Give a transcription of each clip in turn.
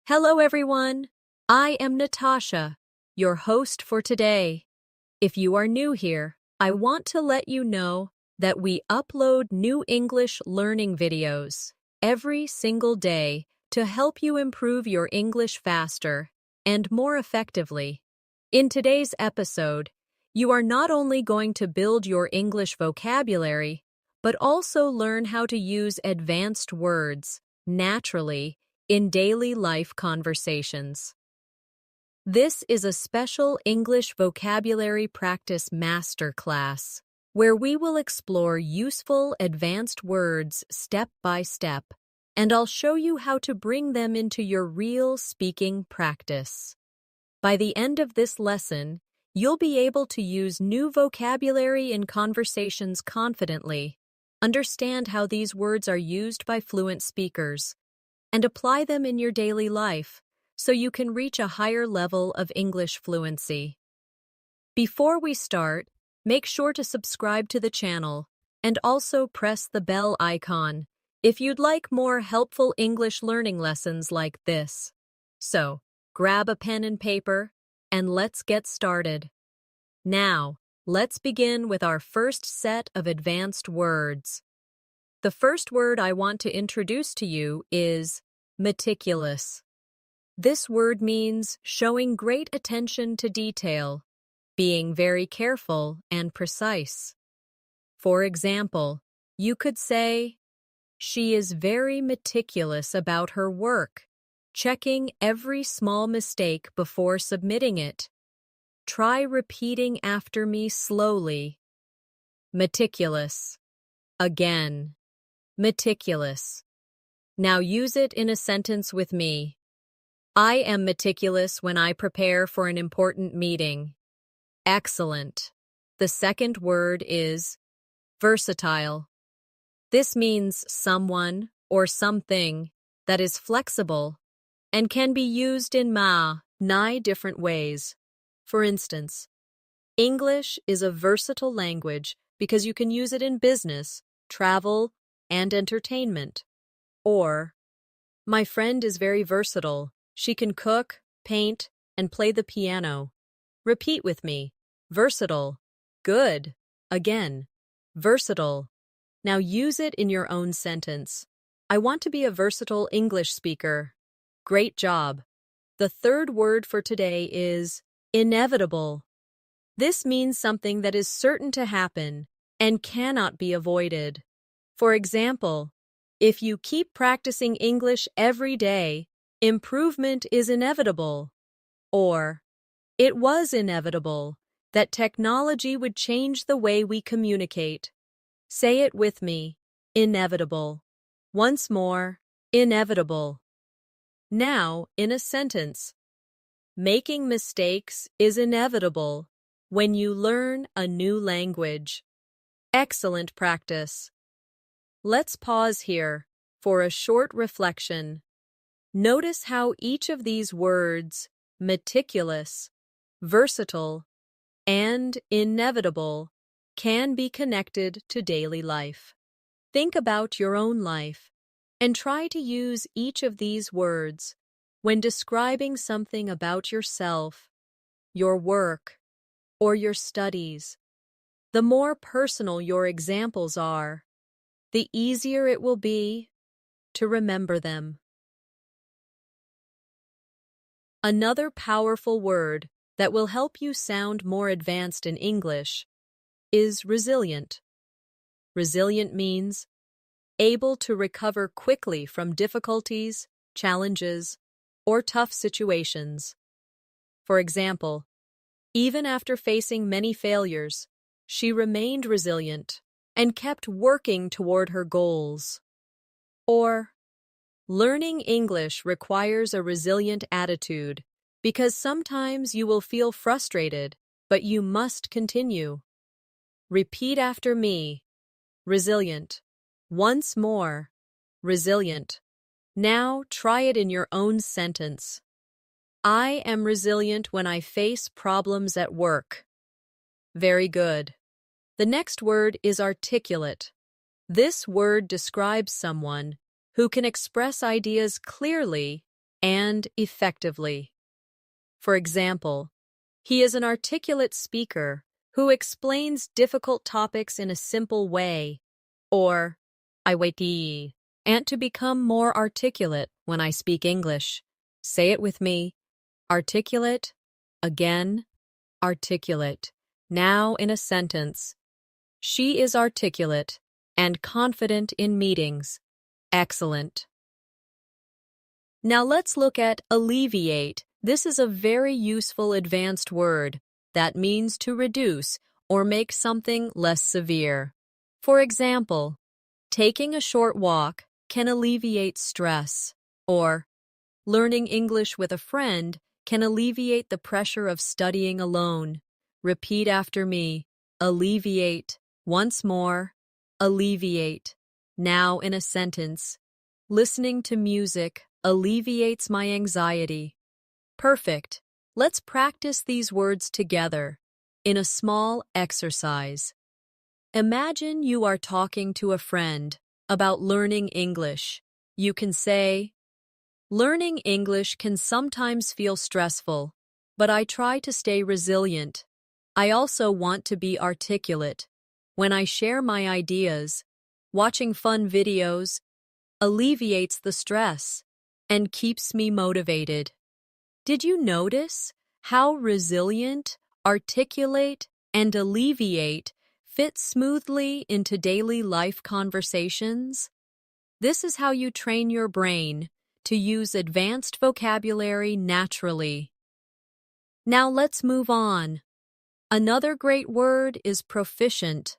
Hello, everyone. I am Natasha, your host for today. If you are new here, I want to let you know that we upload new English learning videos every single day to help you improve your English faster and more effectively. In today's episode, you are not only going to build your English vocabulary, but also learn how to use advanced words naturally in daily life conversations. This is a special English vocabulary practice masterclass where we will explore useful advanced words step by step, and I'll show you how to bring them into your real speaking practice. By the end of this lesson, you'll be able to use new vocabulary in conversations confidently, understand how these words are used by fluent speakers, and apply them in your daily life so you can reach a higher level of English fluency. Before we start, make sure to subscribe to the channel and also press the bell icon if you'd like more helpful English learning lessons like this. So, grab a pen and paper and let's get started. Now, let's begin with our first set of advanced words. The first word I want to introduce to you is meticulous. This word means showing great attention to detail, being very careful and precise. For example, you could say, "She is very meticulous about her work, checking every small mistake before submitting it. Try repeating after me slowly. Meticulous. Again. Meticulous. Now use it in a sentence with me. I am meticulous when I prepare for an important meeting. Excellent. The second word is versatile. This means someone or something that is flexible and can be used in many different ways. For instance, English is a versatile language because you can use it in business, travel, and entertainment. Or, my friend is very versatile. She can cook, paint, and play the piano. Repeat with me. Versatile. Good. Again. Versatile. Now use it in your own sentence. I want to be a versatile English speaker. Great job. The third word for today is inevitable. This means something that is certain to happen and cannot be avoided. For example, if you keep practicing English every day, improvement is inevitable. Or, it was inevitable that technology would change the way we communicate. Say it with me. Inevitable. Once more, inevitable. Now, in a sentence. Making mistakes is inevitable when you learn a new language. Excellent practice. Let's pause here for a short reflection. Notice how each of these words, meticulous, versatile, and inevitable, can be connected to daily life. Think about your own life and try to use each of these words when describing something about yourself, your work, or your studies. The more personal your examples are, the easier it will be to remember them. Another powerful word that will help you sound more advanced in English is resilient. Resilient means able to recover quickly from difficulties, challenges, or tough situations. For example, even after facing many failures, she remained resilient and kept working toward her goals. Or, learning English requires a resilient attitude because sometimes you will feel frustrated, but you must continue. Repeat after me. Resilient. Once more. Resilient. Now try it in your own sentence. I am resilient when I face problems at work. Very good. The next word is articulate. This word describes someone who can express ideas clearly and effectively. For example, he is an articulate speaker who explains difficult topics in a simple way. Or, I wait and to become more articulate when I speak English. Say it with me. Articulate, again, articulate. Now in a sentence. She is articulate and confident in meetings. Excellent. Now let's look at alleviate. This is a very useful advanced word that means to reduce or make something less severe. For example, taking a short walk can alleviate stress, or learning English with a friend can alleviate the pressure of studying alone. Repeat after me. Alleviate. Once more. Alleviate. Now in a sentence. Listening to music alleviates my anxiety. Perfect. Let's practice these words together in a small exercise. Imagine you are talking to a friend about learning English. You can say, "Learning English can sometimes feel stressful, but I try to stay resilient. I also want to be articulate. When I share my ideas, watching fun videos alleviates the stress and keeps me motivated." Did you notice how resilient, articulate, and alleviate fit smoothly into daily life conversations? This is how you train your brain to use advanced vocabulary naturally. Now let's move on. Another great word is proficient.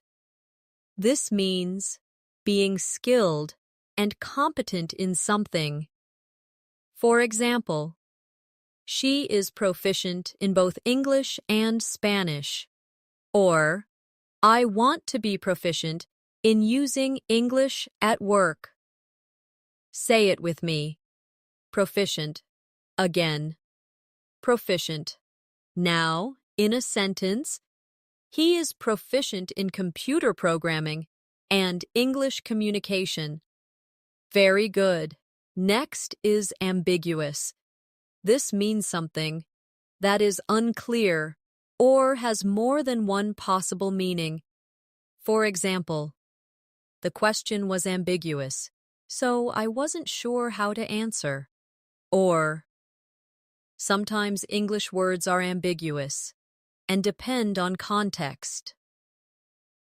This means being skilled and competent in something. For example, she is proficient in both English and Spanish. Or, I want to be proficient in using English at work. Say it with me. Proficient. Again. Proficient. Now, in a sentence, he is proficient in computer programming and English communication. Very good. Next is ambiguous. This means something that is unclear or has more than one possible meaning. For example, the question was ambiguous, so I wasn't sure how to answer. Or, sometimes English words are ambiguous and depend on context.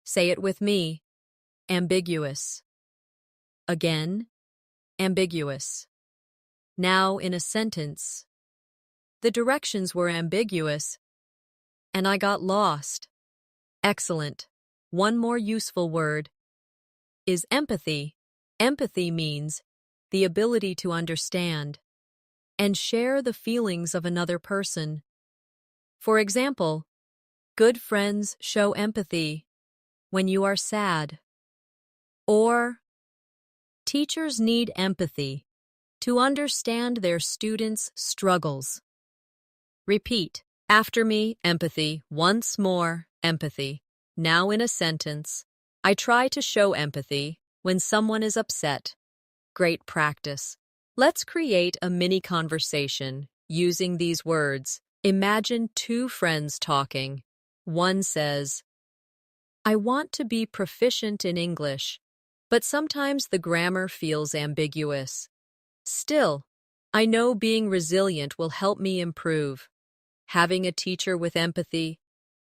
Say it with me. Ambiguous. Again, ambiguous. Now in a sentence. The directions were ambiguous, and I got lost. Excellent. One more useful word is empathy. Empathy means the ability to understand and share the feelings of another person. For example, good friends show empathy when you are sad. Or, teachers need empathy to understand their students' struggles. Repeat after me, empathy. Once more, empathy. Now in a sentence. I try to show empathy when someone is upset. Great practice. Let's create a mini conversation using these words. Imagine two friends talking. One says, I want to be proficient in English, but sometimes the grammar feels ambiguous. Still, I know being resilient will help me improve. Having a teacher with empathy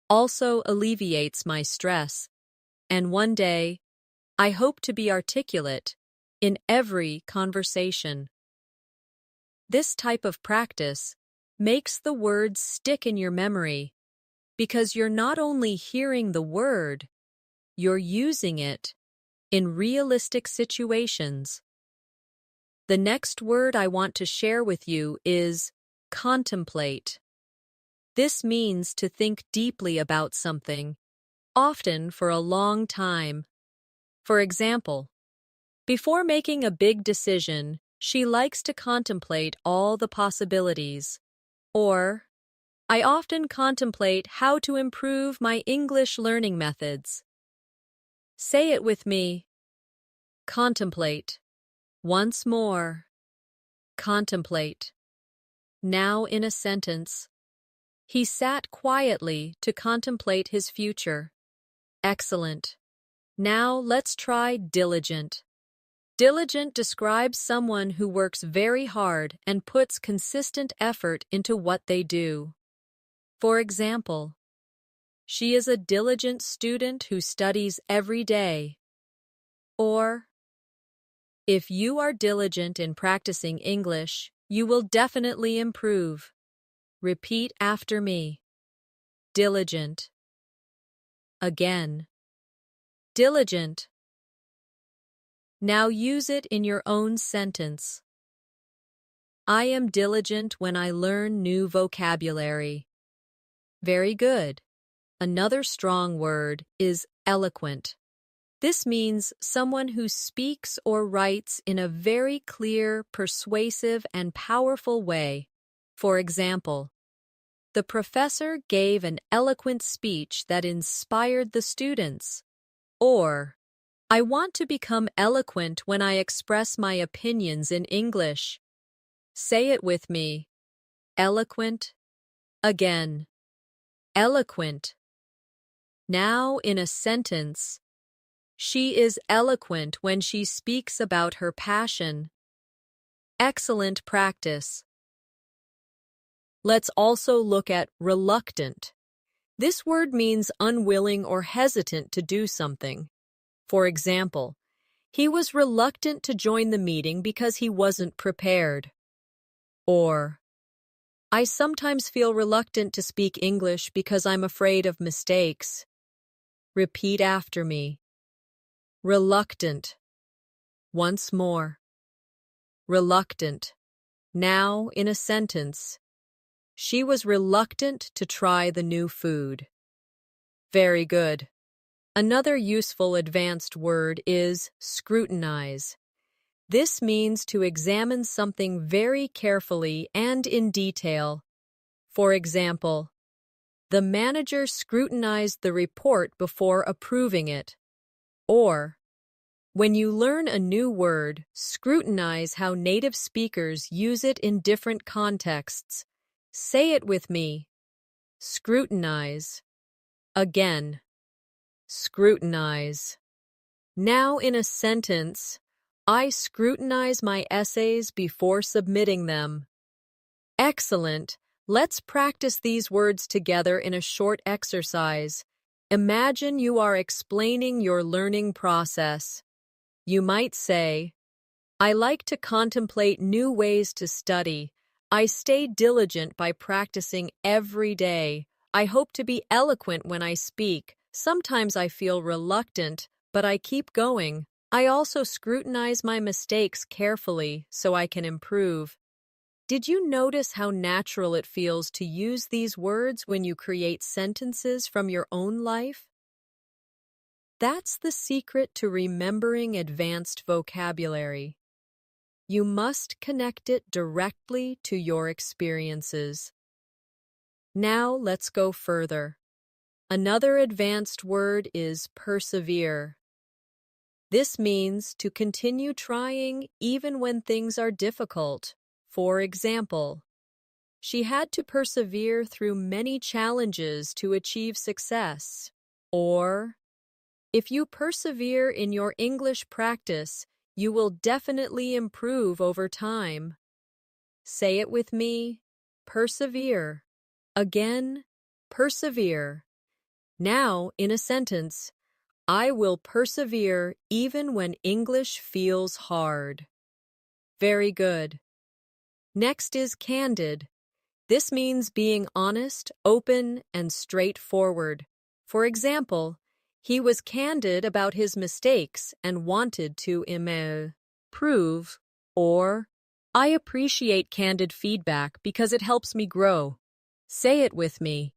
also alleviates my stress. And one day, I hope to be articulate in every conversation. This type of practice makes the words stick in your memory because you're not only hearing the word, you're using it in realistic situations. The next word I want to share with you is contemplate. This means to think deeply about something, often for a long time. For example, before making a big decision, she likes to contemplate all the possibilities. Or, I often contemplate how to improve my English learning methods. Say it with me. Contemplate. Once more. Contemplate. Now in a sentence. He sat quietly to contemplate his future. Excellent. Now let's try diligent. Diligent describes someone who works very hard and puts consistent effort into what they do. For example, she is a diligent student who studies every day. Or, if you are diligent in practicing English, you will definitely improve. Repeat after me. Diligent. Again. Diligent. Now use it in your own sentence. I am diligent when I learn new vocabulary. Very good. Another strong word is eloquent. This means someone who speaks or writes in a very clear, persuasive, and powerful way. For example, the professor gave an eloquent speech that inspired the students. Or, I want to become eloquent when I express my opinions in English. Say it with me. Eloquent. Again. Eloquent. Now in a sentence. She is eloquent when she speaks about her passion. Excellent practice. Let's also look at reluctant. This word means unwilling or hesitant to do something. For example, he was reluctant to join the meeting because he wasn't prepared. Or, I sometimes feel reluctant to speak English because I'm afraid of mistakes. Repeat after me. Reluctant. Once more. Reluctant. Now in a sentence. She was reluctant to try the new food. Very good. Another useful advanced word is scrutinize. This means to examine something very carefully and in detail. For example, the manager scrutinized the report before approving it. Or, when you learn a new word, scrutinize how native speakers use it in different contexts. Say it with me. Scrutinize. Again. Scrutinize. Now in a sentence, I scrutinize my essays before submitting them. Excellent. Let's practice these words together in a short exercise. Imagine you are explaining your learning process. You might say, I like to contemplate new ways to study. I stay diligent by practicing every day. I hope to be eloquent when I speak. Sometimes I feel reluctant, but I keep going. I also scrutinize my mistakes carefully so I can improve. Did you notice how natural it feels to use these words when you create sentences from your own life? That's the secret to remembering advanced vocabulary. You must connect it directly to your experiences. Now let's go further. Another advanced word is persevere. This means to continue trying even when things are difficult. For example, she had to persevere through many challenges to achieve success. Or, if you persevere in your English practice, you will definitely improve over time. Say it with me. Persevere. Again, persevere. Now, in a sentence, I will persevere even when English feels hard. Very good. Next is candid. This means being honest, open, and straightforward. For example, he was candid about his mistakes and wanted to improve. Or, I appreciate candid feedback because it helps me grow. Say it with me.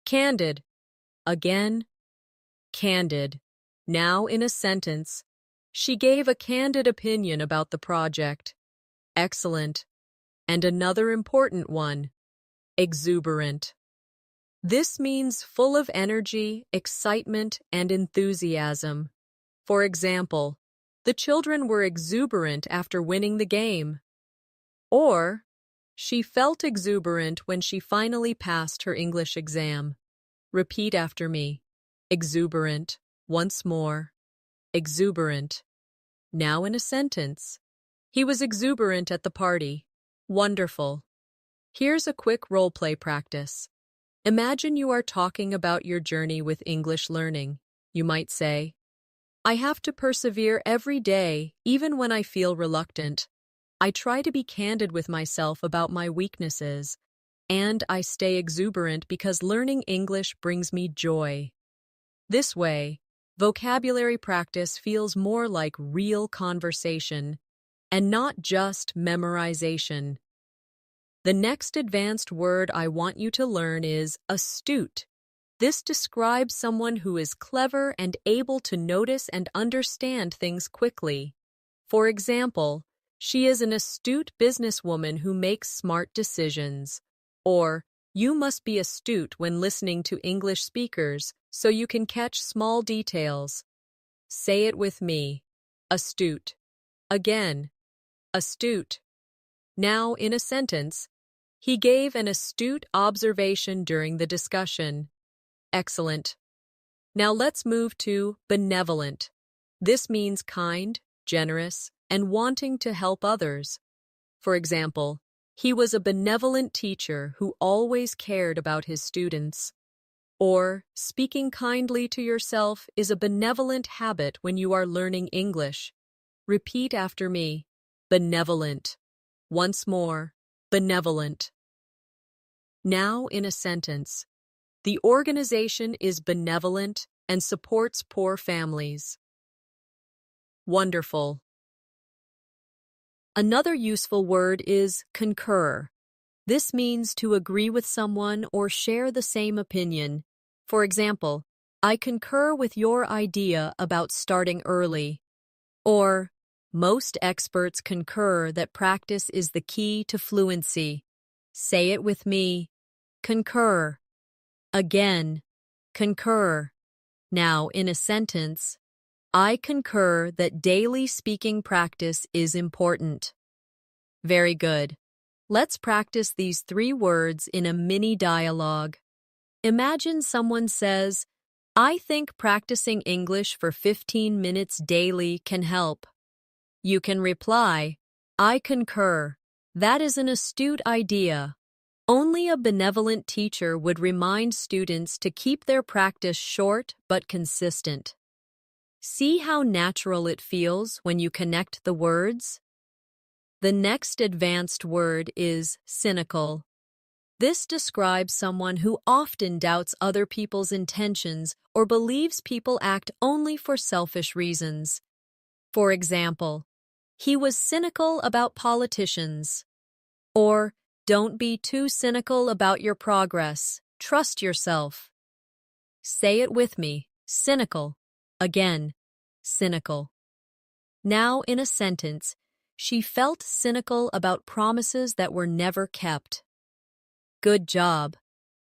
Candid. Again, candid. Now in a sentence, she gave a candid opinion about the project. Excellent. And another important one, exuberant. This means full of energy, excitement, and enthusiasm. For example, the children were exuberant after winning the game. Or, She felt exuberant when she finally passed her English exam. Repeat after me. Exuberant. Once more. Exuberant. Now in a sentence. He was exuberant at the party. Wonderful. Here's a quick role-play practice. Imagine you are talking about your journey with English learning. You might say, I have to persevere every day, even when I feel reluctant. I try to be candid with myself about my weaknesses, and I stay exuberant because learning English brings me joy. This way, vocabulary practice feels more like real conversation and not just memorization. The next advanced word I want you to learn is astute. This describes someone who is clever and able to notice and understand things quickly. For example, she is an astute businesswoman who makes smart decisions. Or, you must be astute when listening to English speakers so you can catch small details. Say it with me. Astute. Again. Astute. Now, in a sentence, he gave an astute observation during the discussion. Excellent. Now let's move to benevolent. This means kind, generous, and wanting to help others. For example, he was a benevolent teacher who always cared about his students. Or, speaking kindly to yourself is a benevolent habit when you are learning English. Repeat after me. Benevolent. Once more. Benevolent. Now in a sentence. The organization is benevolent and supports poor families. Wonderful. Another useful word is concur. This means to agree with someone or share the same opinion. For example, I concur with your idea about starting early. Or, most experts concur that practice is the key to fluency. Say it with me. Concur. Again. Concur. Now, in a sentence, I concur that daily speaking practice is important. Very good. Let's practice these 3 words in a mini dialogue. Imagine someone says, I think practicing English for 15 minutes daily can help. You can reply, I concur. That is an astute idea. Only a benevolent teacher would remind students to keep their practice short but consistent. See how natural it feels when you connect the words? The next advanced word is cynical. This describes someone who often doubts other people's intentions or believes people act only for selfish reasons. For example, he was cynical about politicians. Or, don't be too cynical about your progress. Trust yourself. Say it with me. Cynical. Again. Cynical. Now, in a sentence, she felt cynical about promises that were never kept. Good job.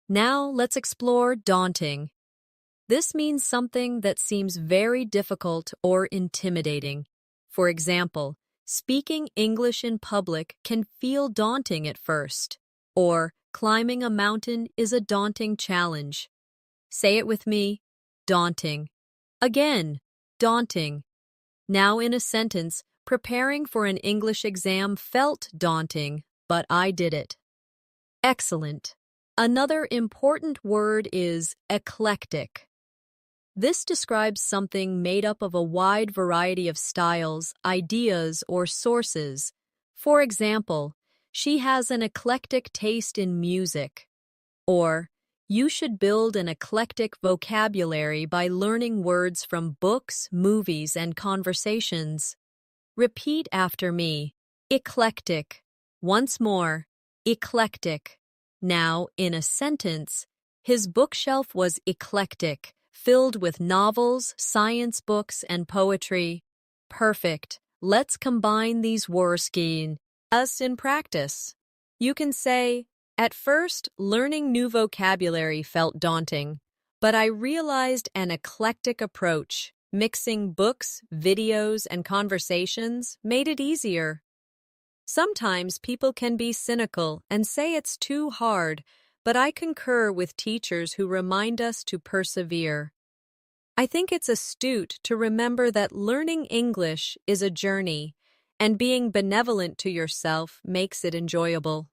Now, let's explore daunting. This means something that seems very difficult or intimidating. For example, speaking English in public can feel daunting at first, or climbing a mountain is a daunting challenge. Say it with me. Daunting. Again. Daunting. Now in a sentence, preparing for an English exam felt daunting, but I did it. Excellent. Another important word is eclectic. This describes something made up of a wide variety of styles, ideas, or sources. For example, she has an eclectic taste in music. Or, you should build an eclectic vocabulary by learning words from books, movies, and conversations. Repeat after me. Eclectic. Once more. Eclectic. Now, in a sentence, his bookshelf was eclectic, filled with novels, science books, and poetry. Perfect. Let's combine these words in practice. You can say, at first, learning new vocabulary felt daunting, but I realized an eclectic approach, mixing books, videos, and conversations, made it easier. Sometimes people can be cynical and say it's too hard, but I concur with teachers who remind us to persevere. I think it's astute to remember that learning English is a journey, and being benevolent to yourself makes it enjoyable.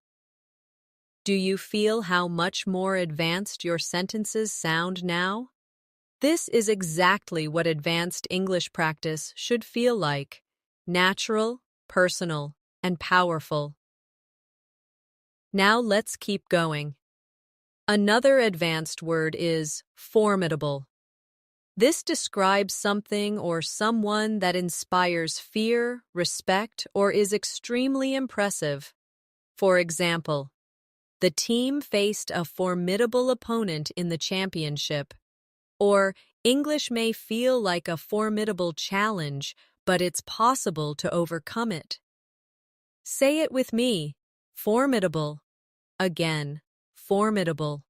Do you feel how much more advanced your sentences sound now? This is exactly what advanced English practice should feel like: natural, personal, and powerful. Now let's keep going. Another advanced word is formidable. This describes something or someone that inspires fear, respect, or is extremely impressive. For example, the team faced a formidable opponent in the championship. Or, English may feel like a formidable challenge, but it's possible to overcome it. Say it with me. Formidable. Again, formidable.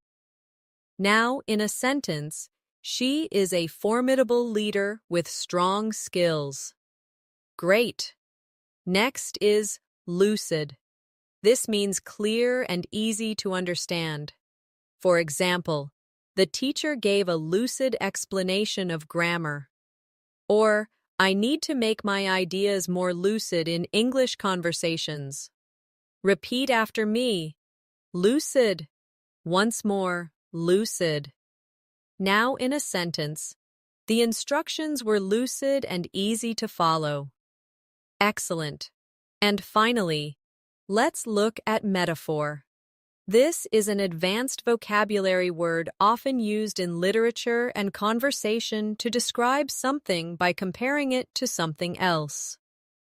Now, in a sentence, she is a formidable leader with strong skills. Great. Next is lucid. This means clear and easy to understand. For example, the teacher gave a lucid explanation of grammar. Or, I need to make my ideas more lucid in English conversations. Repeat after me. Lucid. Once more, lucid. Now in a sentence, the instructions were lucid and easy to follow. Excellent. And finally, let's look at metaphor. This is an advanced vocabulary word often used in literature and conversation to describe something by comparing it to something else.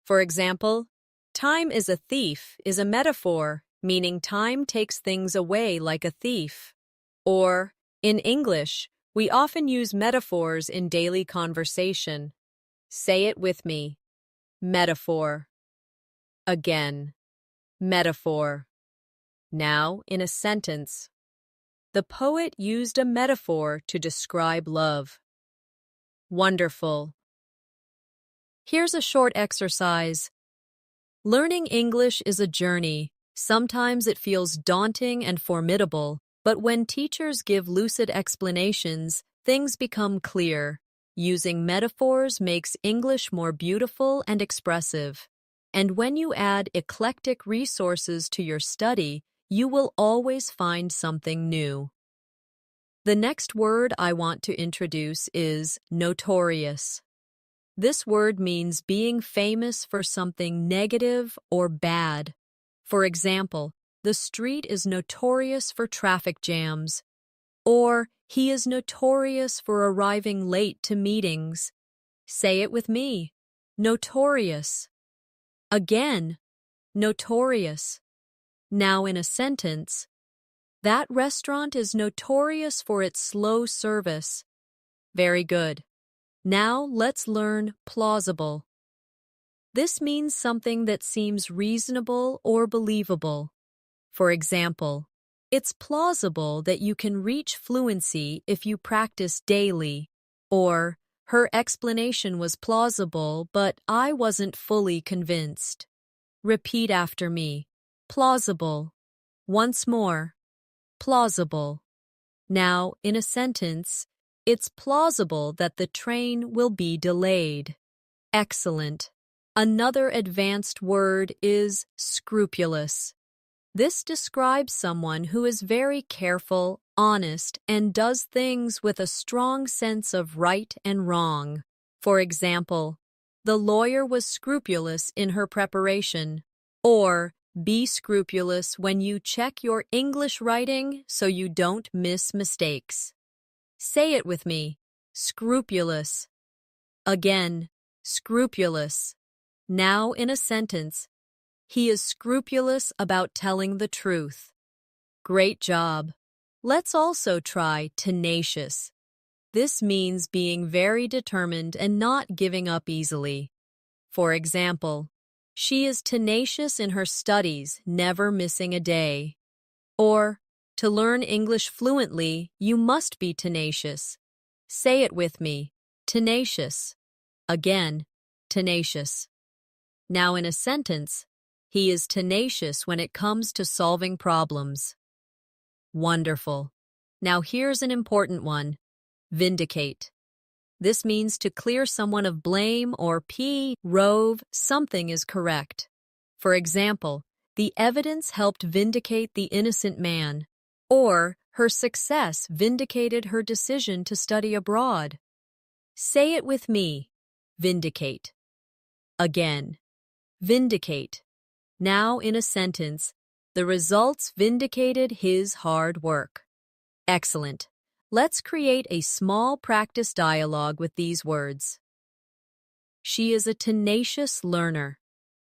For example, time is a thief is a metaphor, meaning time takes things away like a thief. Or, in English, we often use metaphors in daily conversation. Say it with me. Metaphor. Again. Metaphor. Now, in a sentence, the poet used a metaphor to describe love. Wonderful. Here's a short exercise. Learning English is a journey. Sometimes it feels daunting and formidable, but when teachers give lucid explanations, things become clear. Using metaphors makes English more beautiful and expressive. And when you add eclectic resources to your study, you will always find something new. The next word I want to introduce is notorious. This word means being famous for something negative or bad. For example, the street is notorious for traffic jams. Or, he is notorious for arriving late to meetings. Say it with me. Notorious. Again, notorious. Now in a sentence, that restaurant is notorious for its slow service. Very good. Now let's learn plausible. This means something that seems reasonable or believable. For example, it's plausible that you can reach fluency if you practice daily. Or, her explanation was plausible, but I wasn't fully convinced. Repeat after me. Plausible. Once more. Plausible. Now, in a sentence, it's plausible that the train will be delayed. Excellent. Another advanced word is scrupulous. This describes someone who is very careful, honest, and does things with a strong sense of right and wrong. For example, the lawyer was scrupulous in her preparation. Or, be scrupulous when you check your English writing so you don't miss mistakes. Say it with me. Scrupulous. Again, scrupulous. Now in a sentence, he is scrupulous about telling the truth. Great job. Let's also try tenacious. This means being very determined and not giving up easily. For example, she is tenacious in her studies, never missing a day. Or, to learn English fluently, you must be tenacious. Say it with me. Tenacious. Again, tenacious. Now in a sentence, He is tenacious when it comes to solving problems. Wonderful. Now here's an important one. Vindicate. This means to clear someone of blame or prove something is correct. For example, the evidence helped vindicate the innocent man, or her success vindicated her decision to study abroad. Say it with me. Vindicate. Again. Vindicate. Now in a sentence, the results vindicated his hard work. Excellent. Let's create a small practice dialogue with these words. She is a tenacious learner.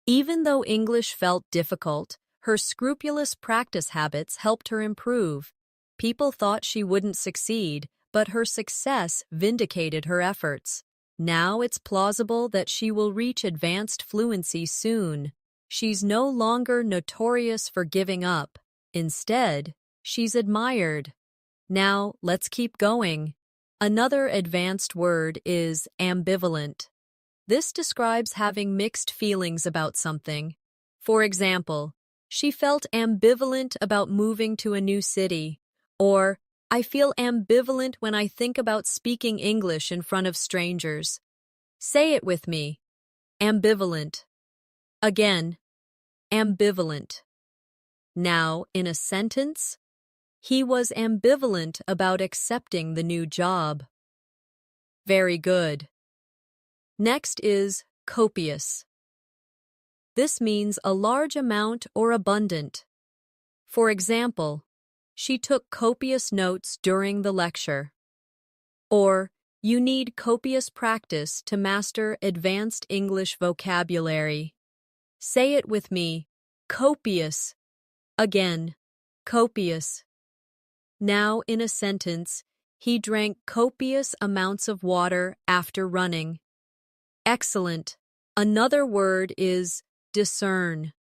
Even though English felt difficult, her scrupulous practice habits helped her improve. People thought she wouldn't succeed, but her success vindicated her efforts. Now it's plausible that she will reach advanced fluency soon. She's no longer notorious for giving up. Instead, she's admired. Now, let's keep going. Another advanced word is ambivalent. This describes having mixed feelings about something. For example, she felt ambivalent about moving to a new city, or I feel ambivalent when I think about speaking English in front of strangers. Say it with me. Ambivalent. Again. Ambivalent. Now, in a sentence, he was ambivalent about accepting the new job. Very good. Next is copious. This means a large amount or abundant. For example, she took copious notes during the lecture. Or, you need copious practice to master advanced English vocabulary. Say it with me. Copious. Again. Copious. Now in a sentence, he drank copious amounts of water after running. Excellent. Another word is discern.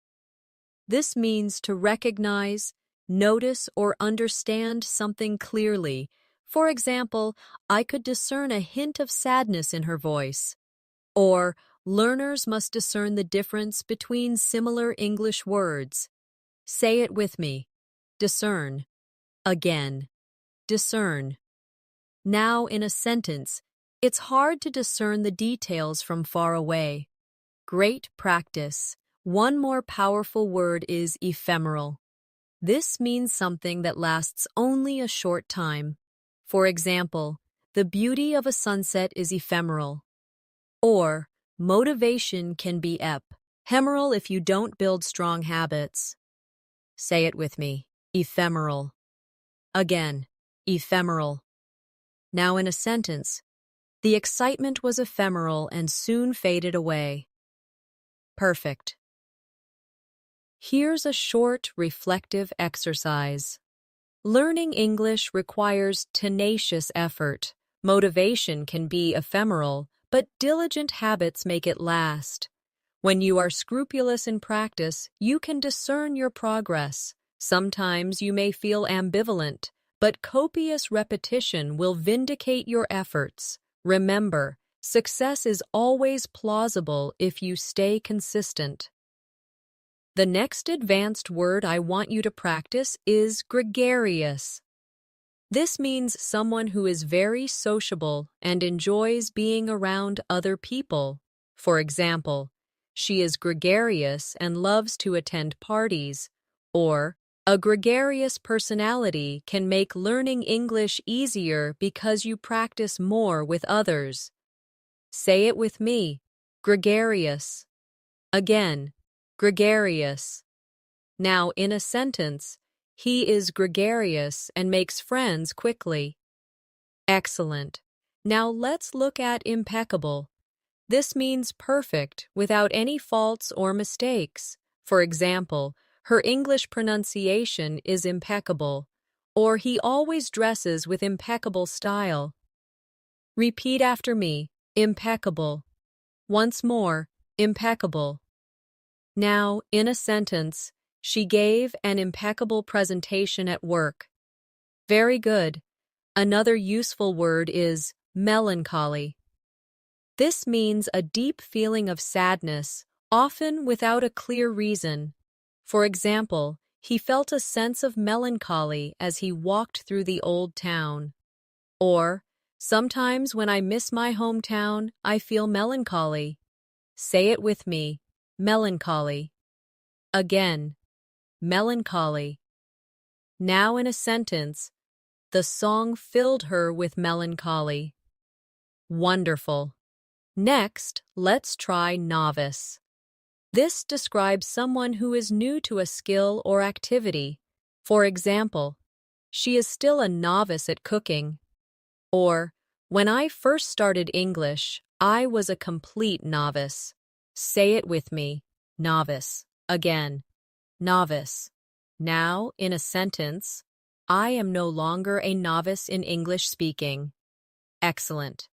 This means to recognize, notice, or understand something clearly. For example, I could discern a hint of sadness in her voice. Or, learners must discern the difference between similar English words. Say it with me. Discern. Again. Discern. Now in a sentence, it's hard to discern the details from far away. Great practice. One more powerful word is ephemeral. This means something that lasts only a short time. For example, the beauty of a sunset is ephemeral. Or, motivation can be ephemeral if you don't build strong habits. Say it with me. Ephemeral. Again. Ephemeral. Now in a sentence, the excitement was ephemeral and soon faded away. Perfect. Here's a short, reflective exercise. Learning English requires tenacious effort. Motivation can be ephemeral, but diligent habits make it last. When you are scrupulous in practice, you can discern your progress. Sometimes you may feel ambivalent, but copious repetition will vindicate your efforts. Remember, success is always plausible if you stay consistent. The next advanced word I want you to practice is gregarious. This means someone who is very sociable and enjoys being around other people. For example, she is gregarious and loves to attend parties. Or, a gregarious personality can make learning English easier because you practice more with others. Say it with me. Gregarious. Again. Gregarious. Now, in a sentence, he is gregarious and makes friends quickly. Excellent. Now let's look at impeccable. This means perfect, without any faults or mistakes. For example, her English pronunciation is impeccable, or he always dresses with impeccable style. Repeat after me. Impeccable. Once more. Impeccable. Now, in a sentence, she gave an impeccable presentation at work. Very good. Another useful word is melancholy. This means a deep feeling of sadness, often without a clear reason. For example, he felt a sense of melancholy as he walked through the old town. Or, sometimes when I miss my hometown, I feel melancholy. Say it with me, melancholy. Again, melancholy. Now in a sentence, the song filled her with melancholy. Wonderful. Next, let's try novice. This describes someone who is new to a skill or activity. For example, she is still a novice at cooking. Or, when I first started English, I was a complete novice. Say it with me, novice. Again, novice. Now, in a sentence, I am no longer a novice in English speaking. Excellent.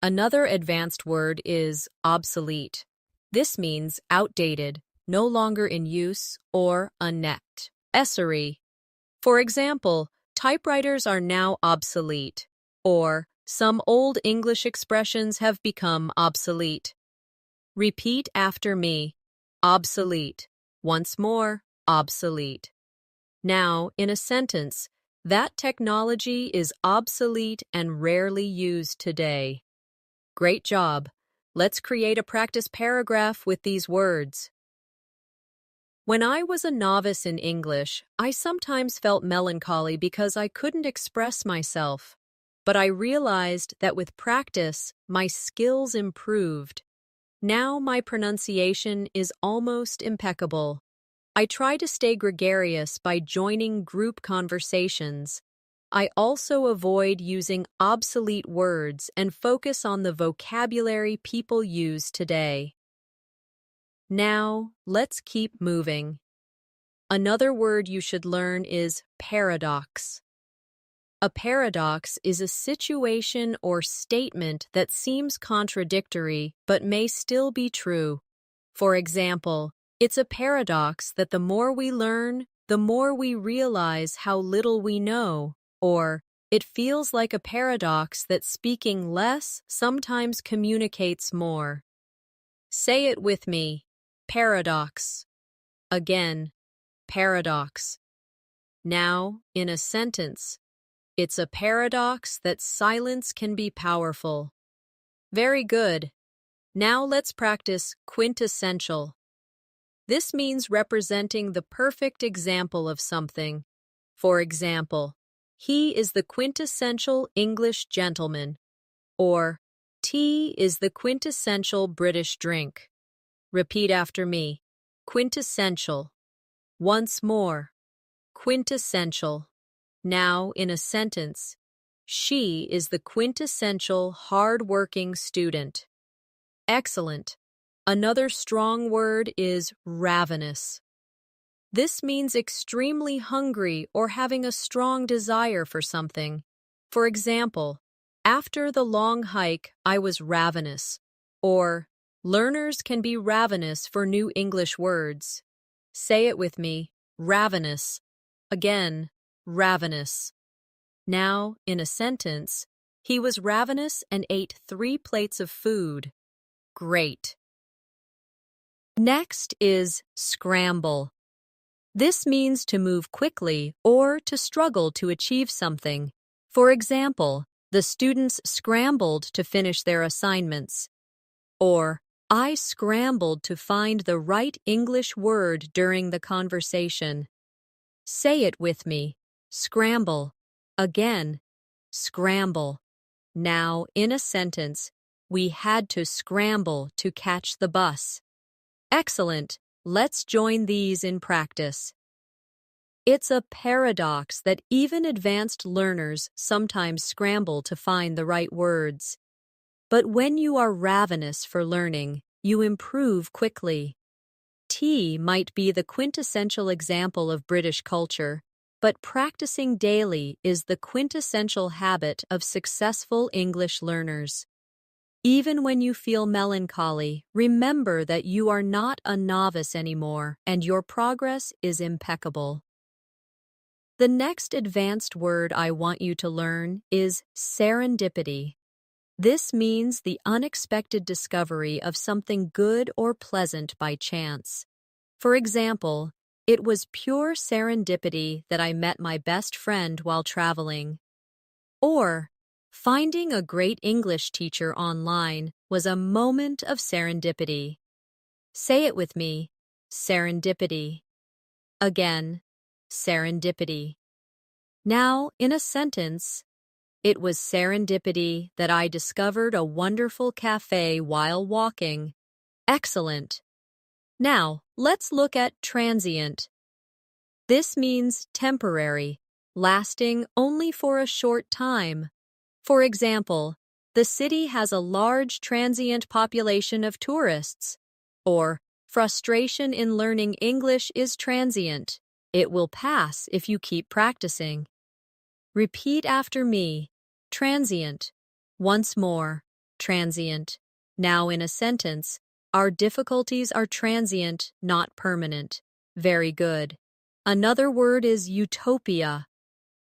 Another advanced word is obsolete. This means outdated, no longer in use, or unnecessary. For example, typewriters are now obsolete, or some old English expressions have become obsolete. Repeat after me. Obsolete. Once more, obsolete. Now, in a sentence, that technology is obsolete and rarely used today. Great job. Let's create a practice paragraph with these words. When I was a novice in English, I sometimes felt melancholy because I couldn't express myself. But I realized that with practice, my skills improved. Now my pronunciation is almost impeccable. I try to stay gregarious by joining group conversations. I also avoid using obsolete words and focus on the vocabulary people use today. Now, let's keep moving. Another word you should learn is paradox. A paradox is a situation or statement that seems contradictory but may still be true. For example, it's a paradox that the more we learn, the more we realize how little we know. Or, it feels like a paradox that speaking less sometimes communicates more. Say it with me. Paradox. Again, paradox. Now, in a sentence, it's a paradox that silence can be powerful. Very good. Now let's practice quintessential. This means representing the perfect example of something. For example, he is the quintessential English gentleman, or tea is the quintessential British drink. Repeat after me. Quintessential. Once more. Quintessential. Now, in a sentence, she is the quintessential hard-working student. Excellent. Another strong word is ravenous. This means extremely hungry or having a strong desire for something. For example, after the long hike, I was ravenous. Or, learners can be ravenous for new English words. Say it with me, ravenous. Again, ravenous. Now, in a sentence, he was ravenous and ate 3 plates of food. Great. Next is scramble. This means to move quickly or to struggle to achieve something. For example, the students scrambled to finish their assignments. Or, I scrambled to find the right English word during the conversation. Say it with me. Scramble. Again, scramble. Now, in a sentence, we had to scramble to catch the bus. Excellent. Let's join these in practice. It's a paradox that even advanced learners sometimes scramble to find the right words. But when you are ravenous for learning, you improve quickly. Tea might be the quintessential example of British culture, but practicing daily is the quintessential habit of successful English learners. Even when you feel melancholy, remember that you are not a novice anymore and your progress is impeccable. The next advanced word I want you to learn is serendipity. This means the unexpected discovery of something good or pleasant by chance. For example, It was pure serendipity that I met my best friend while traveling. Or, finding a great English teacher online was a moment of serendipity. Say it with me, serendipity. Again, serendipity. Now, in a sentence, it was serendipity that I discovered a wonderful cafe while walking. Excellent. Now, let's look at transient. This means temporary, lasting only for a short time. For example, the city has a large transient population of tourists. Or, frustration in learning English is transient. It will pass if you keep practicing. Repeat after me. Transient. Once more. Transient. Now in a sentence, our difficulties are transient, not permanent. Very good. Another word is utopia.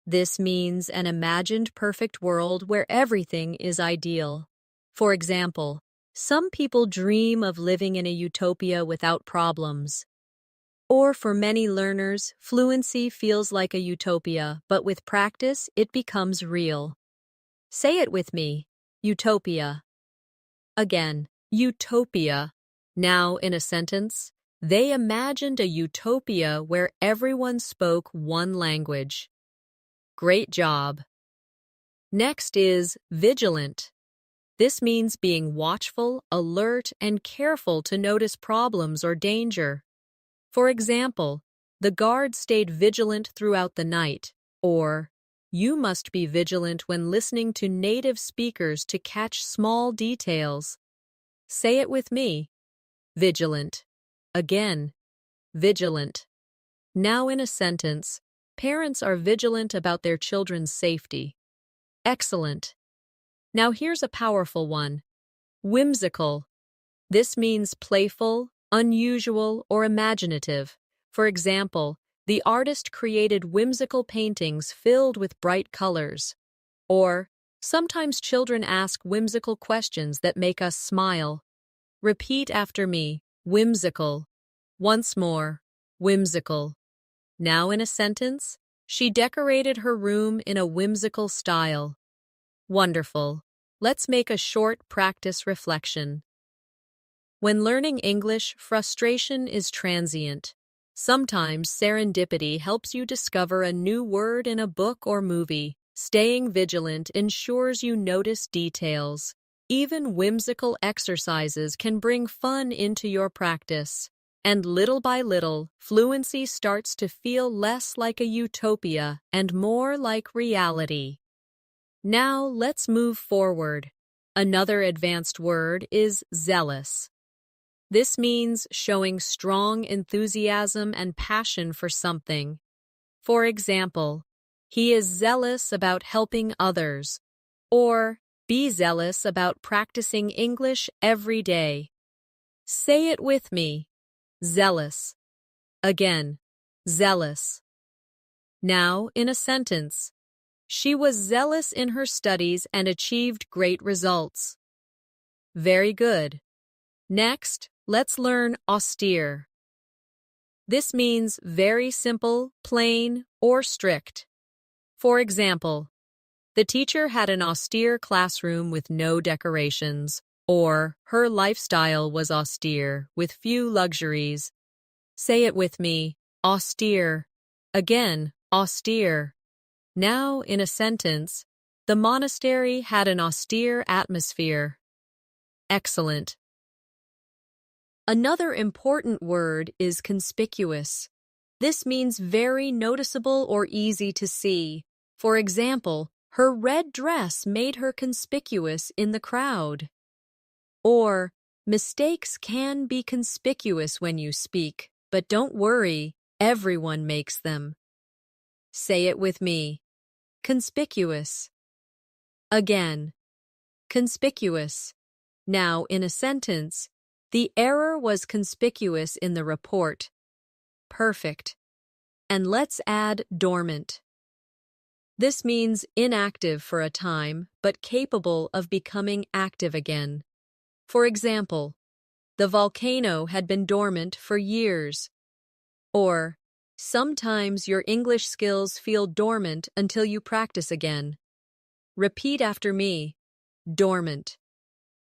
This means an imagined perfect world where everything is ideal. For example, some people dream of living in a utopia without problems. Or for many learners, fluency feels like a utopia, but with practice, it becomes real. Say it with me. Utopia. Again, utopia. Now, in a sentence, they imagined a utopia where everyone spoke one language. Great job. Next is vigilant. This means being watchful, alert, and careful to notice problems or danger. For example, the guard stayed vigilant throughout the night, or you must be vigilant when listening to native speakers to catch small details. Say it with me. Vigilant. Again, vigilant. Now in a sentence, parents are vigilant about their children's safety. Excellent. Now here's a powerful one. Whimsical. This means playful, unusual, or imaginative. For example, the artist created whimsical paintings filled with bright colors. Or, sometimes children ask whimsical questions that make us smile. Repeat after me. Whimsical. Once more. Whimsical. Now in a sentence, she decorated her room in a whimsical style. Wonderful. Let's make a short practice reflection. When learning English, frustration is transient. Sometimes serendipity helps you discover a new word in a book or movie. Staying vigilant ensures you notice details. Even whimsical exercises can bring fun into your practice. And little by little, fluency starts to feel less like a utopia and more like reality. Now let's move forward. Another advanced word is zealous. This means showing strong enthusiasm and passion for something. For example, he is zealous about helping others. Or, be zealous about practicing English every day. Say it with me. Zealous. Again, zealous. Now, in a sentence, she was zealous in her studies and achieved great results. Very good. Next, let's learn austere. This means very simple, plain, or strict. For example, the teacher had an austere classroom with no decorations, or her lifestyle was austere with few luxuries. Say it with me, austere. Again, austere. Now, in a sentence, the monastery had an austere atmosphere. Excellent. Another important word is conspicuous. This means very noticeable or easy to see. For example, her red dress made her conspicuous in the crowd. Or, mistakes can be conspicuous when you speak, but don't worry, everyone makes them. Say it with me. Conspicuous. Again, conspicuous. Now, in a sentence, the error was conspicuous in the report. Perfect. And let's add dormant. This means inactive for a time, but capable of becoming active again. For example, the volcano had been dormant for years. Or, Sometimes your English skills feel dormant until you practice again. Repeat after me. Dormant.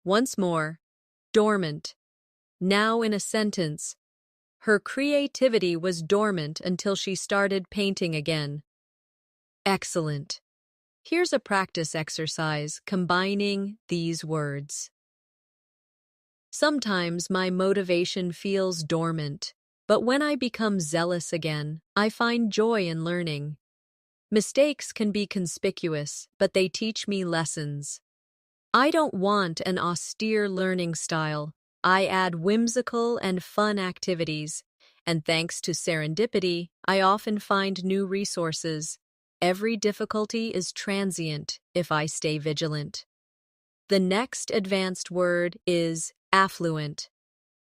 Once more. Dormant. Now in a sentence. Her creativity was dormant until she started painting again. Excellent. Here's a practice exercise combining these words. Sometimes my motivation feels dormant, but when I become zealous again, I find joy in learning. Mistakes can be conspicuous, but they teach me lessons. I don't want an austere learning style. I add whimsical and fun activities, and thanks to serendipity, I often find new resources. Every difficulty is transient if I stay vigilant. The next advanced word is affluent.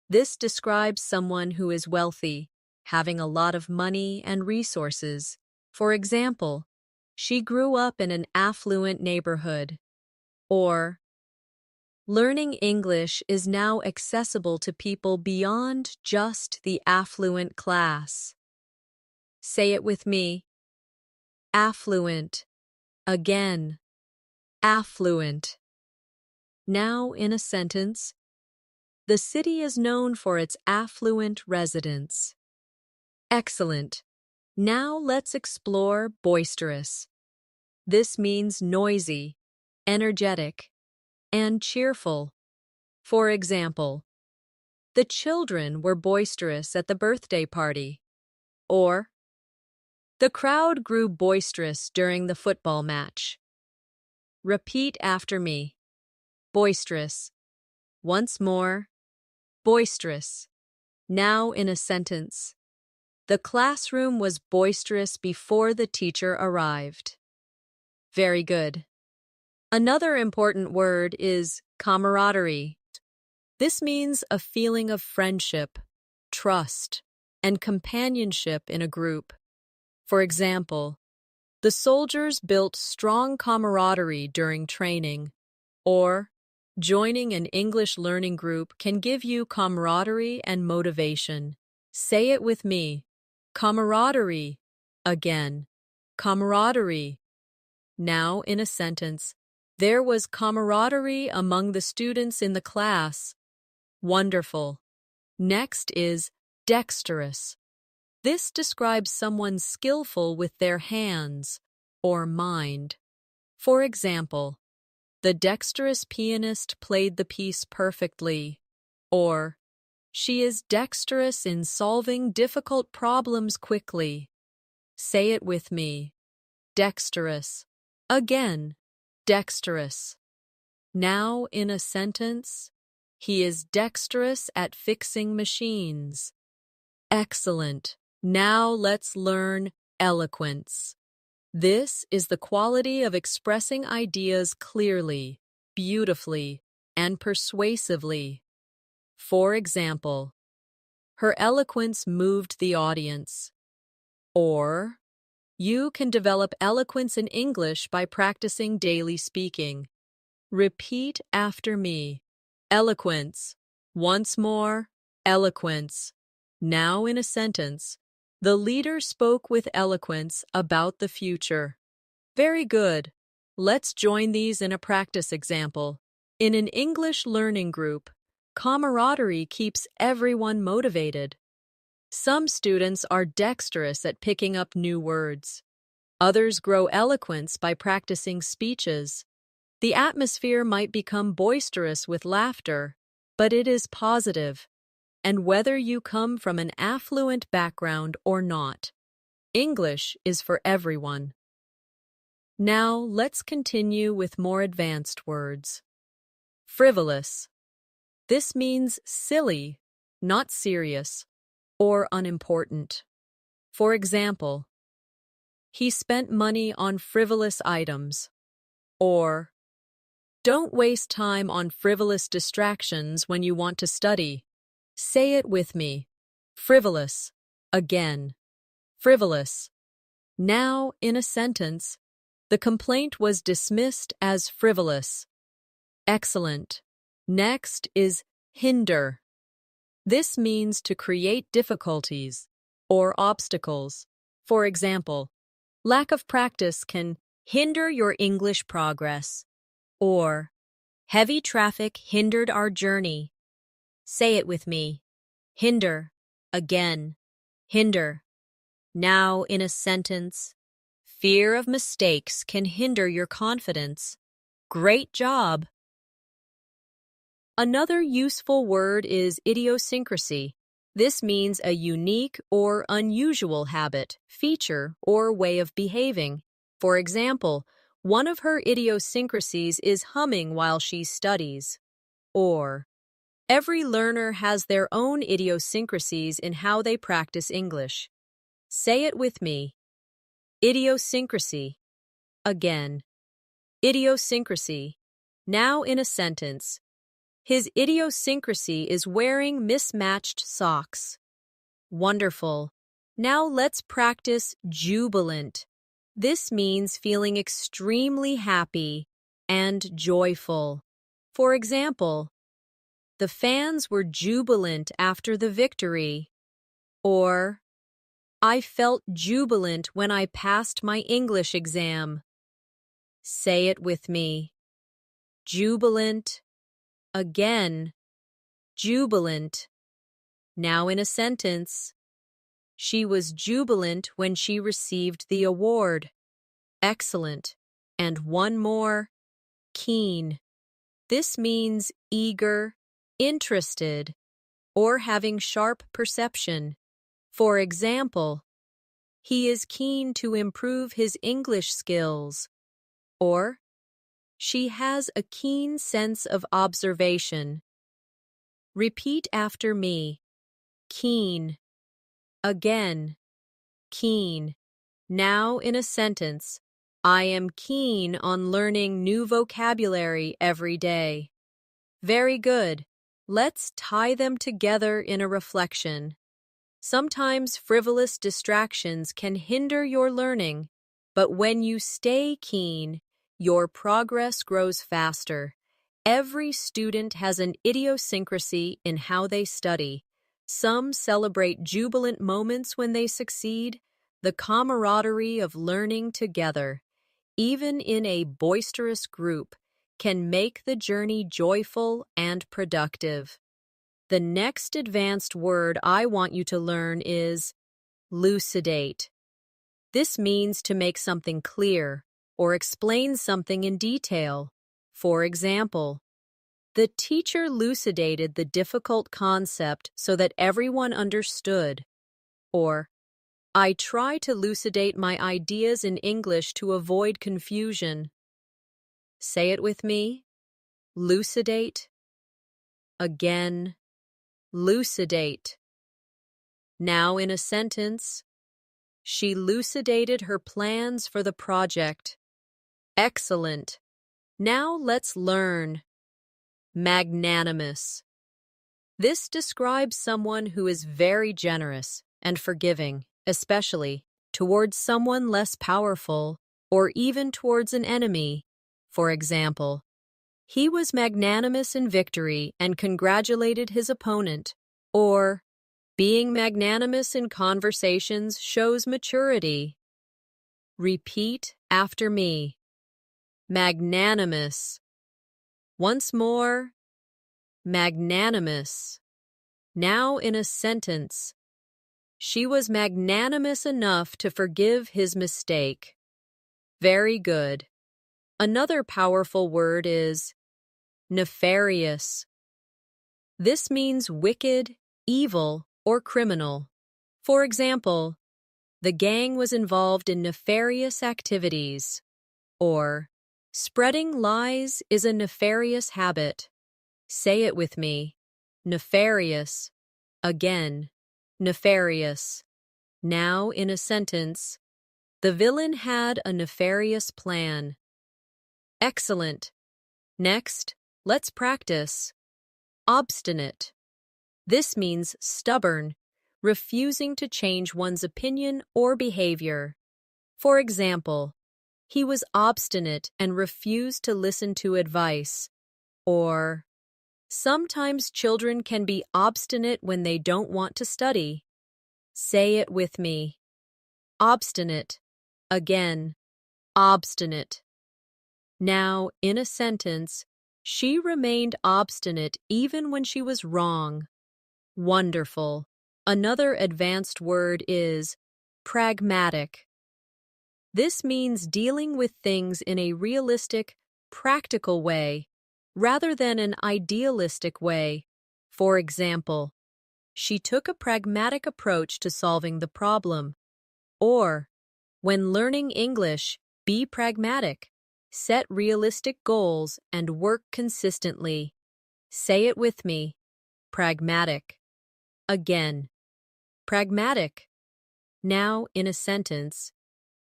This describes someone who is wealthy, having a lot of money and resources. For example, she grew up in an affluent neighborhood. Or, learning English is now accessible to people beyond just the affluent class. Say it with me. Affluent. Again. Affluent. Now in a sentence. The city is known for its affluent residents. Excellent. Now let's explore boisterous. This means noisy, energetic, and cheerful. For example, the children were boisterous at the birthday party. Or, the crowd grew boisterous during the football match. Repeat after me. Boisterous. Once more. Boisterous. Now in a sentence. The classroom was boisterous before the teacher arrived. Very good. Another important word is camaraderie. This means a feeling of friendship, trust, and companionship in a group. For example, the soldiers built strong camaraderie during training. Or, joining an English learning group can give you camaraderie and motivation. Say it with me. Camaraderie. Again. Camaraderie. Now in a sentence. There was camaraderie among the students in the class. Wonderful. Next is dexterous. This describes someone skillful with their hands or mind. For example, the dexterous pianist played the piece perfectly. Or, she is dexterous in solving difficult problems quickly. Say it with me. Dexterous. Again, dexterous. Now in a sentence, he is dexterous at fixing machines. Excellent. Now let's learn eloquence. This is the quality of expressing ideas clearly, beautifully, and persuasively. For example, her eloquence moved the audience. Or, you can develop eloquence in English by practicing daily speaking. Repeat after me. Eloquence. Once more, eloquence. Now in a sentence. The leader spoke with eloquence about the future. Very good. Let's join these in a practice example. In an English learning group, camaraderie keeps everyone motivated. Some students are dexterous at picking up new words. Others grow eloquence by practicing speeches. The atmosphere might become boisterous with laughter, but it is positive. And whether you come from an affluent background or not, English is for everyone. Now let's continue with more advanced words. Frivolous. This means silly, not serious, or unimportant. For example, he spent money on frivolous items. Or, don't waste time on frivolous distractions when you want to study. Say it with me. Frivolous. Again. Frivolous. Now, in a sentence, the complaint was dismissed as frivolous. Excellent. Next is hinder. This means to create difficulties. or obstacles. For example, lack of practice can hinder your English progress, or heavy traffic hindered our journey. Say it with me. Hinder. Again. Hinder. Now in a sentence. Fear of mistakes can hinder your confidence. Great job. Another useful word is idiosyncrasy. This means a unique or unusual habit, feature, or way of behaving. For example, one of her idiosyncrasies is humming while she studies. Or, every learner has their own idiosyncrasies in how they practice English. Say it with me. Idiosyncrasy. Again. Idiosyncrasy. Now in a sentence. His idiosyncrasy is wearing mismatched socks. Wonderful. Now let's practice jubilant. This means feeling extremely happy and joyful. For example, the fans were jubilant after the victory. Or, I felt jubilant when I passed my English exam. Say it with me. Jubilant. Again. Jubilant. Now in a sentence. She was jubilant when she received the award. Excellent. And one more. Keen. This means eager, interested, or having sharp perception. For example, he is keen to improve his English skills. Or, she has a keen sense of observation. Repeat after me. Keen. Again. Keen. Now in a sentence. I am keen on learning new vocabulary every day. Very good. Let's tie them together in a reflection. Sometimes frivolous distractions can hinder your learning, but when you stay keen, your progress grows faster. Every student has an idiosyncrasy in how they study. Some celebrate jubilant moments when they succeed, the camaraderie of learning together, even in a boisterous group, can make the journey joyful and productive. The next advanced word I want you to learn is lucidate. This means to make something clear or explain something in detail. For example, the teacher elucidated the difficult concept so that everyone understood. Or, I try to elucidate my ideas in English to avoid confusion. Say it with me. Lucidate. Again. Lucidate. Now in a sentence. She elucidated her plans for the project. Excellent. Now let's learn. Magnanimous. This describes someone who is very generous and forgiving, especially towards someone less powerful or even towards an enemy. For example, he was magnanimous in victory and congratulated his opponent. Or, being magnanimous in conversations shows maturity. Repeat after me. Magnanimous. Once more. Magnanimous. Now in a sentence. She was magnanimous enough to forgive his mistake. Very good. Another powerful word is nefarious. This means wicked, evil, or criminal. For example, the gang was involved in nefarious activities. Or, spreading lies is a nefarious habit. Say it with me. Nefarious. Again. Nefarious. Now in a sentence. The villain had a nefarious plan. Excellent. Next, let's practice. Obstinate. This means stubborn, refusing to change one's opinion or behavior. For example, he was obstinate and refused to listen to advice. Or, sometimes children can be obstinate when they don't want to study. Say it with me. Obstinate. Again. Obstinate. Now, in a sentence, she remained obstinate even when she was wrong. Wonderful. Another advanced word is pragmatic. This means dealing with things in a realistic, practical way, rather than an idealistic way. For example, she took a pragmatic approach to solving the problem. Or, when learning English, be pragmatic. Set realistic goals and work consistently. Say it with me. Pragmatic. Again. Pragmatic. Now, in a sentence,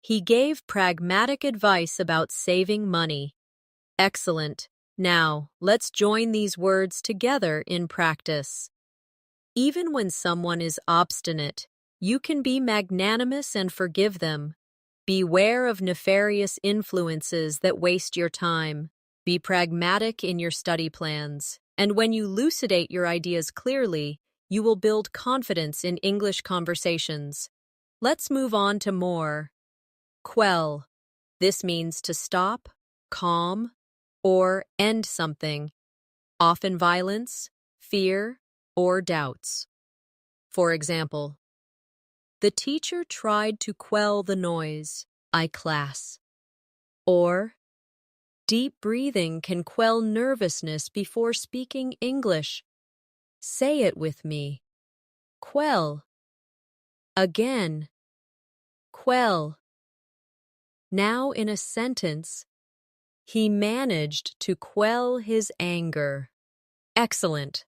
he gave pragmatic advice about saving money. Excellent. Now, let's join these words together in practice. Even when someone is obstinate, you can be magnanimous and forgive them. Beware of nefarious influences that waste your time. Be pragmatic in your study plans. And when you elucidate your ideas clearly, you will build confidence in English conversations. Let's move on to more. Quell. This means to stop, calm, or end something, often violence, fear, or doubts. For example, the teacher tried to quell the noise, class. Or, deep breathing can quell nervousness before speaking English. Say it with me. Quell. Again. Quell. Now in a sentence, he managed to quell his anger. Excellent.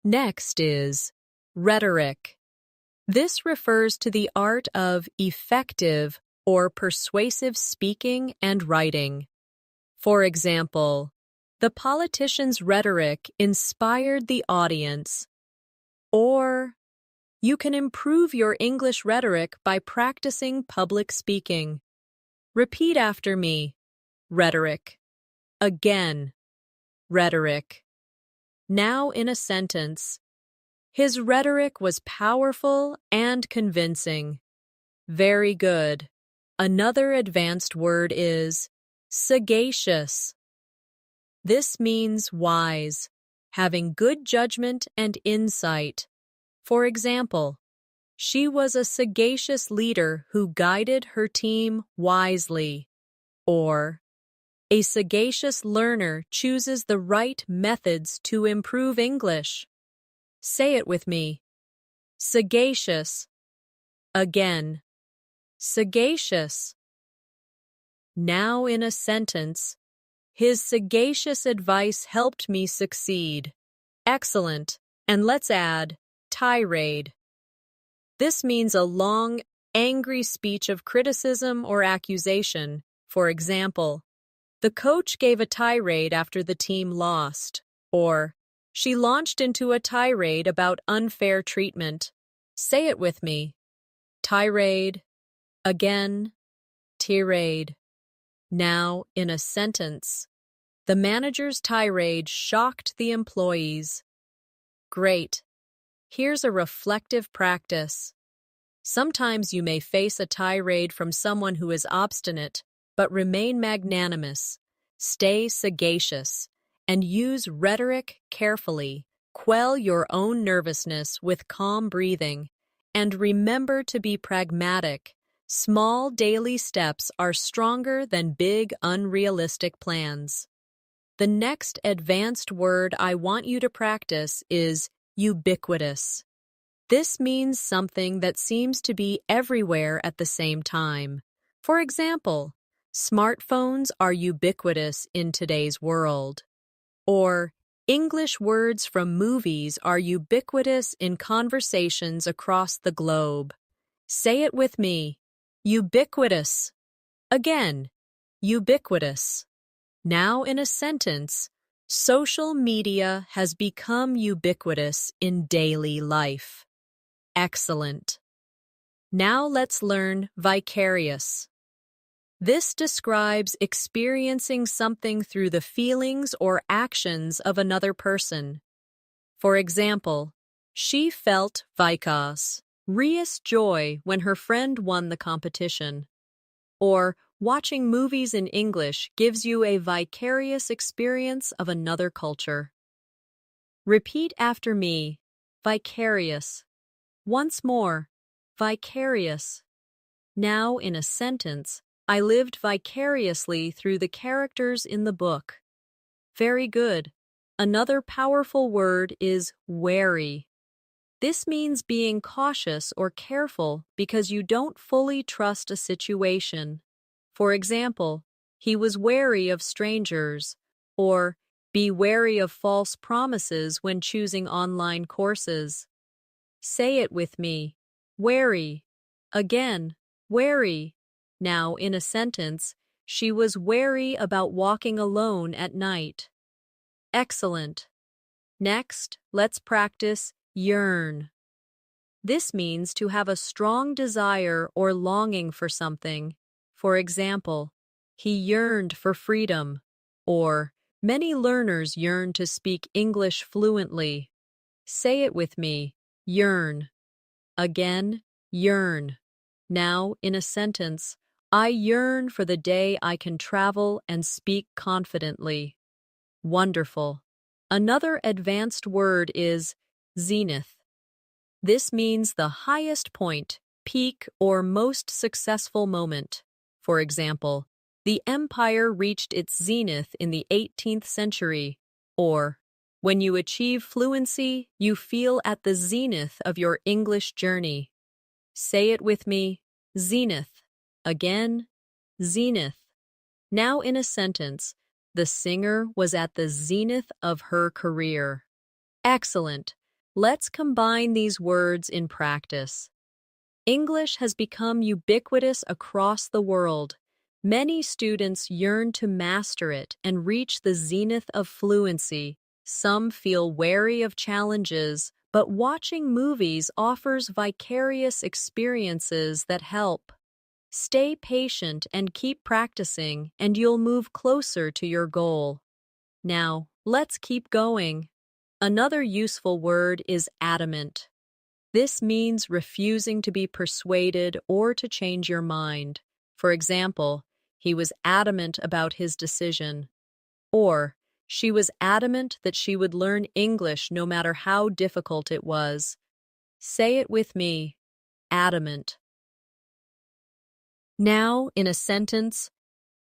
Next is rhetoric. This refers to the art of effective or persuasive speaking and writing. For example, the politician's rhetoric inspired the audience. Or, you can improve your English rhetoric by practicing public speaking. Repeat after me. Rhetoric. Again. Rhetoric. Now in a sentence. His rhetoric was powerful and convincing. Very good. Another advanced word is sagacious. This means wise, having good judgment and insight. For example, she was a sagacious leader who guided her team wisely. Or, a sagacious learner chooses the right methods to improve English. Say it with me. Sagacious. Again. Sagacious. Now in a sentence, his sagacious advice helped me succeed. Excellent. And let's add tirade. This means a long, angry speech of criticism or accusation. For example, the coach gave a tirade after the team lost. Or, she launched into a tirade about unfair treatment. Say it with me. Tirade. Again. Tirade. Now, in a sentence. The manager's tirade shocked the employees. Great. Here's a reflective practice. Sometimes you may face a tirade from someone who is obstinate, but remain magnanimous. Stay sagacious. And use rhetoric carefully. Quell your own nervousness with calm breathing. And remember to be pragmatic. Small daily steps are stronger than big, unrealistic plans. The next advanced word I want you to practice is ubiquitous. This means something that seems to be everywhere at the same time. For example, smartphones are ubiquitous in today's world. Or, English words from movies are ubiquitous in conversations across the globe. Say it with me. Ubiquitous. Again. Ubiquitous. Now in a sentence, social media has become ubiquitous in daily life. Excellent. Now let's learn vicarious. This describes experiencing something through the feelings or actions of another person. For example, She felt vicarious joy when her friend won the competition. Or, watching movies in English gives you a vicarious experience of another culture. Repeat after me. Vicarious. Once more. Vicarious. Now, in a sentence, I lived vicariously through the characters in the book. Very good. Another powerful word is wary. This means being cautious or careful because you don't fully trust a situation. For example, he was wary of strangers, or be wary of false promises when choosing online courses. Say it with me. Wary. Again, wary. Now, in a sentence, she was wary about walking alone at night. Excellent. Next, let's practice yearn. This means to have a strong desire or longing for something. For example, he yearned for freedom, or many learners yearn to speak English fluently. Say it with me. Yearn. Again, yearn. Now, in a sentence, I yearn for the day I can travel and speak confidently. Wonderful. Another advanced word is zenith. This means the highest point, peak, or most successful moment. For example, the empire reached its zenith in the 18th century, or when you achieve fluency, you feel at the zenith of your English journey. Say it with me. Zenith. Again, zenith. Now, in a sentence, the singer was at the zenith of her career. Excellent. Let's combine these words in practice. English has become ubiquitous across the world. Many students yearn to master it and reach the zenith of fluency. Some feel wary of challenges, but watching movies offers vicarious experiences that help. Stay patient and keep practicing, and you'll move closer to your goal. Now, let's keep going. Another useful word is adamant. This means refusing to be persuaded or to change your mind. For example, he was adamant about his decision. Or, she was adamant that she would learn English no matter how difficult it was. Say it with me. Adamant. Now, in a sentence,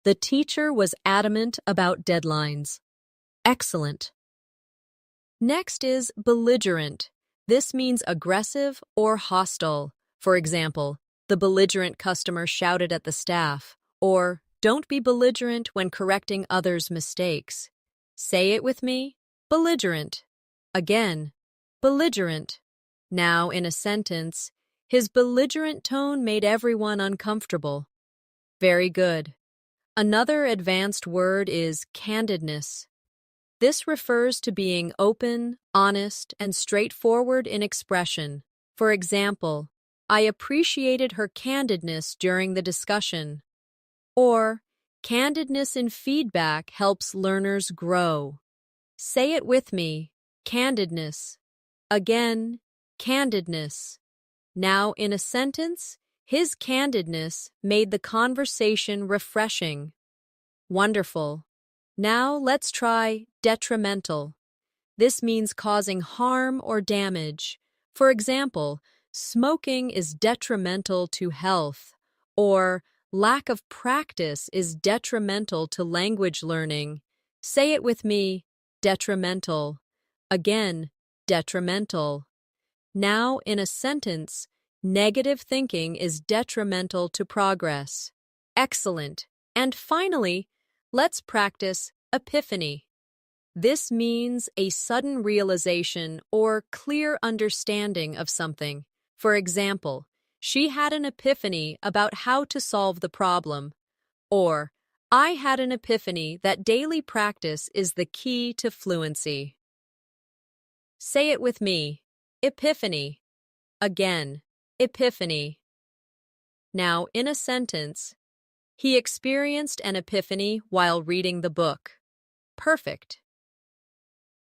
the teacher was adamant about deadlines. Excellent. Next is belligerent. This means aggressive or hostile. For example, the belligerent customer shouted at the staff, or don't be belligerent when correcting others' mistakes. Say it with me. Belligerent. Again, belligerent. Now, in a sentence, his belligerent tone made everyone uncomfortable. Very good. Another advanced word is candidness. This refers to being open, honest, and straightforward in expression. For example, I appreciated her candidness during the discussion. Or, candidness in feedback helps learners grow. Say it with me. Candidness. Again, candidness. Now, in a sentence, his candidness made the conversation refreshing. Wonderful. Now let's try detrimental. This means causing harm or damage. For example, smoking is detrimental to health, or lack of practice is detrimental to language learning. Say it with me. Detrimental. Again, detrimental. Now, in a sentence, negative thinking is detrimental to progress. Excellent. And finally, let's practice epiphany. This means a sudden realization or clear understanding of something. For example, she had an epiphany about how to solve the problem. Or, I had an epiphany that daily practice is the key to fluency. Say it with me. Epiphany. Again, epiphany. Now, in a sentence, he experienced an epiphany while reading the book. Perfect.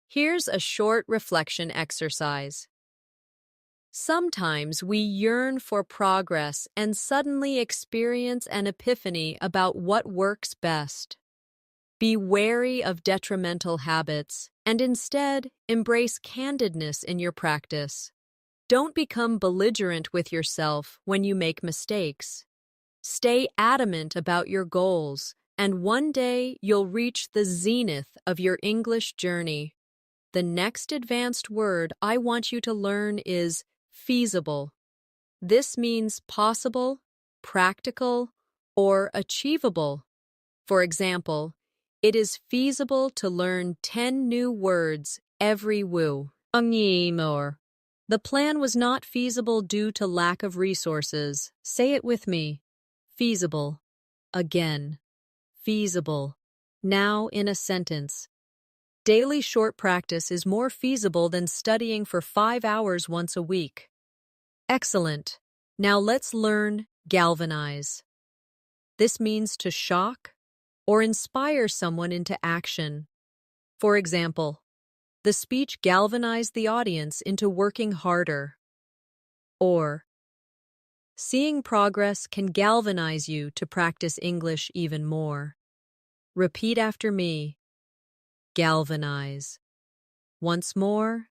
Here's a short reflection exercise. Sometimes we yearn for progress and suddenly experience an epiphany about what works best. Be wary of detrimental habits and instead embrace candidness in your practice. Don't become belligerent with yourself when you make mistakes. Stay adamant about your goals, and one day you'll reach the zenith of your English journey. The next advanced word I want you to learn is feasible. This means possible, practical, or achievable. For example, it is feasible to learn 10 new words every woo. The plan was not feasible due to lack of resources. Say it with me. Feasible. Again. Feasible. Now in a sentence. Daily short practice is more feasible than studying for 5 hours once a week. Excellent. Now let's learn galvanize. This means to shock or inspire someone into action. For example, the speech galvanized the audience into working harder. Or, seeing progress can galvanize you to practice English even more. Repeat after me. Galvanize. Once more,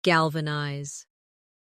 galvanize.